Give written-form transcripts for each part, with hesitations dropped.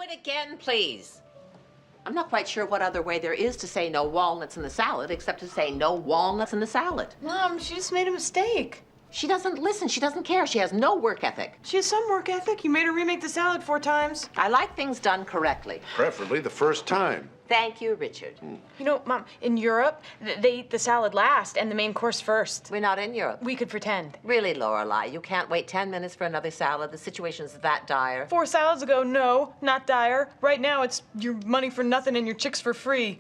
it again, please. I'm not quite sure what other way there is to say no walnuts in the salad except to say no walnuts in the salad. Mom, she just made a mistake. She doesn't listen. She doesn't care. She has no work ethic. She has some work ethic. You made her remake the salad 4 times. I like things done correctly. Preferably the first time. Thank you, Richard. You know, Mom, in Europe, they eat the salad last and the main course first. We're not in Europe. We could pretend. Really, Lorelai, you can't wait 10 minutes for another salad. The situation's that dire. 4 salads ago, no, not dire. Right now, it's your money for nothing and your chicks for free.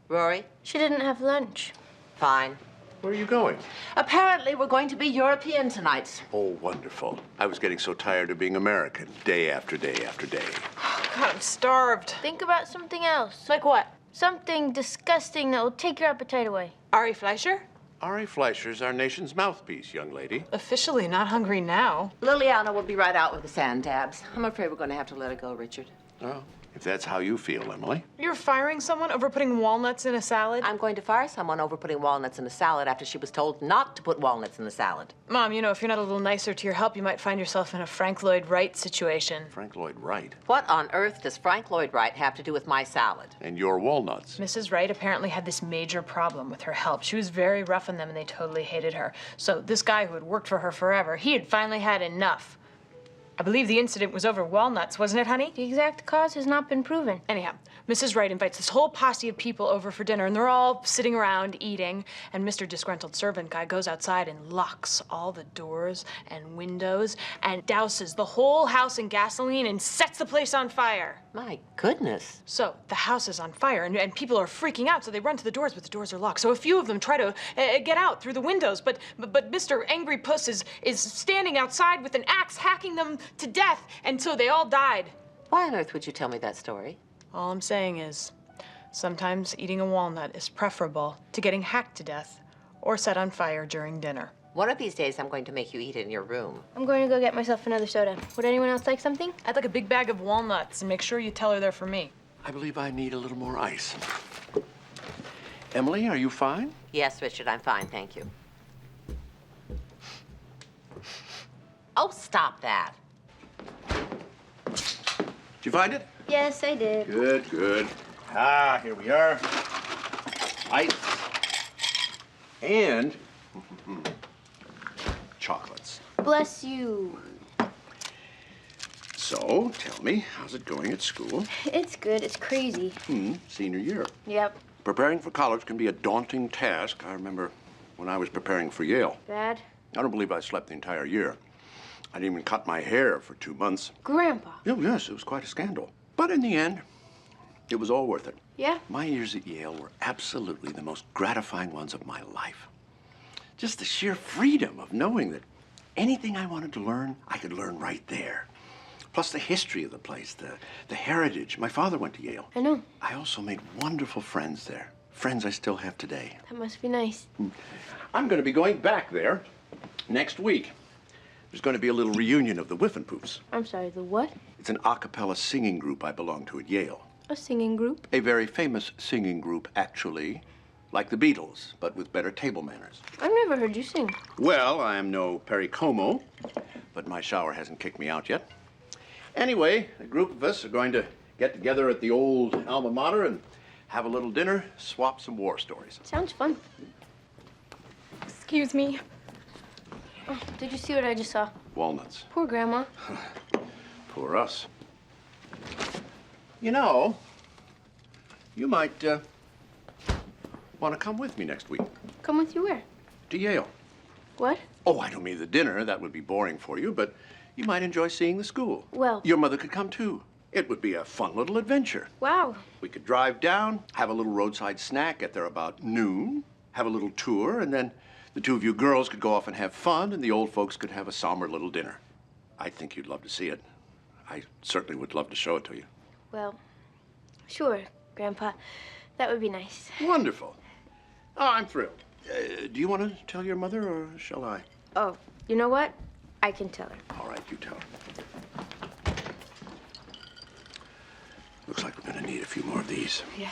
Rory? She didn't have lunch. Fine. Where are you going? Apparently, we're going to be European tonight. Oh, wonderful. I was getting so tired of being American, day after day after day. God, I'm starved. Think about something else. Like what? Something disgusting that will take your appetite away. Ari Fleischer? Ari Fleischer's our nation's mouthpiece, young lady. Officially not hungry now. Liliana will be right out with the sand dabs. I'm afraid we're going to have to let her go, Richard. Oh, if that's how you feel, Emily. You're firing someone over putting walnuts in a salad? I'm going to fire someone over putting walnuts in a salad after she was told not to put walnuts in the salad. Mom, you know, if you're not a little nicer to your help, you might find yourself in a Frank Lloyd Wright situation. Frank Lloyd Wright. What on earth does Frank Lloyd Wright have to do with my salad? And your walnuts. Mrs. Wright apparently had this major problem with her help. She was very rough on them and they totally hated her. So this guy who had worked for her forever, he had finally had enough. I believe the incident was over walnuts, wasn't it, honey? The exact cause has not been proven. Anyhow, Mrs. Wright invites this whole posse of people over for dinner, and they're all sitting around eating, and Mr. Disgruntled Servant Guy goes outside and locks all the doors and windows and douses the whole house in gasoline and sets the place on fire. My goodness. So the house is on fire, and people are freaking out, so they run to the doors, but the doors are locked. So a few of them try to get out through the windows, but Mr. Angry Puss is standing outside with an axe hacking them to death, and so they all died. Why on earth would you tell me that story? All I'm saying is, sometimes eating a walnut is preferable to getting hacked to death or set on fire during dinner. One of these days, I'm going to make you eat it in your room. I'm going to go get myself another soda. Would anyone else like something? I'd like a big bag of walnuts, and make sure you tell her they're for me. I believe I need a little more ice. Emily, are you fine? Yes, Richard, I'm fine, thank you. Oh, stop that. Did you find it? Yes, I did. Good, good. Ah, here we are. Ice. And chocolates. Bless you. So, tell me, how's it going at school? It's good. It's crazy. Senior year. Yep. Preparing for college can be a daunting task. I remember when I was preparing for Yale. Bad? I don't believe I slept the entire year. I didn't even cut my hair for 2 months. Grandpa. Oh, yes, it was quite a scandal. But in the end, it was all worth it. Yeah? My years at Yale were absolutely the most gratifying ones of my life. Just the sheer freedom of knowing that anything I wanted to learn, I could learn right there. Plus the history of the place, the heritage. My father went to Yale. I know. I also made wonderful friends there. Friends I still have today. That must be nice. I'm going to be going back there next week. There's going to be a little reunion of the Whiffenpoofs. I'm sorry, the what? It's an a cappella singing group I belong to at Yale. A singing group? A very famous singing group, actually. Like the Beatles, but with better table manners. I've never heard you sing. Well, I am no Perry Como, but my shower hasn't kicked me out yet. Anyway, a group of us are going to get together at the old alma mater and have a little dinner, swap some war stories. Sounds fun. Excuse me. Oh, did you see what I just saw? Walnuts. Poor Grandma. Poor us. You know, you might want to come with me next week Come with you where? to Yale. What? Oh, I don't mean the dinner. That would be boring for you, but you might enjoy seeing the school. Well. Your mother could come too. It would be a fun little adventure. Wow. We could drive down, have a little roadside snack, get there about noon, have a little tour, and then the two of you girls could go off and have fun, and the old folks could have a somber little dinner. I think you'd love to see it. I certainly would love to show it to you. Well, sure, Grandpa. That would be nice. Wonderful. Oh, I'm thrilled. Do you want to tell your mother, or shall I? Oh, you know what? I can tell her. All right, you tell her. Looks like we're going to need a few more of these. Yeah.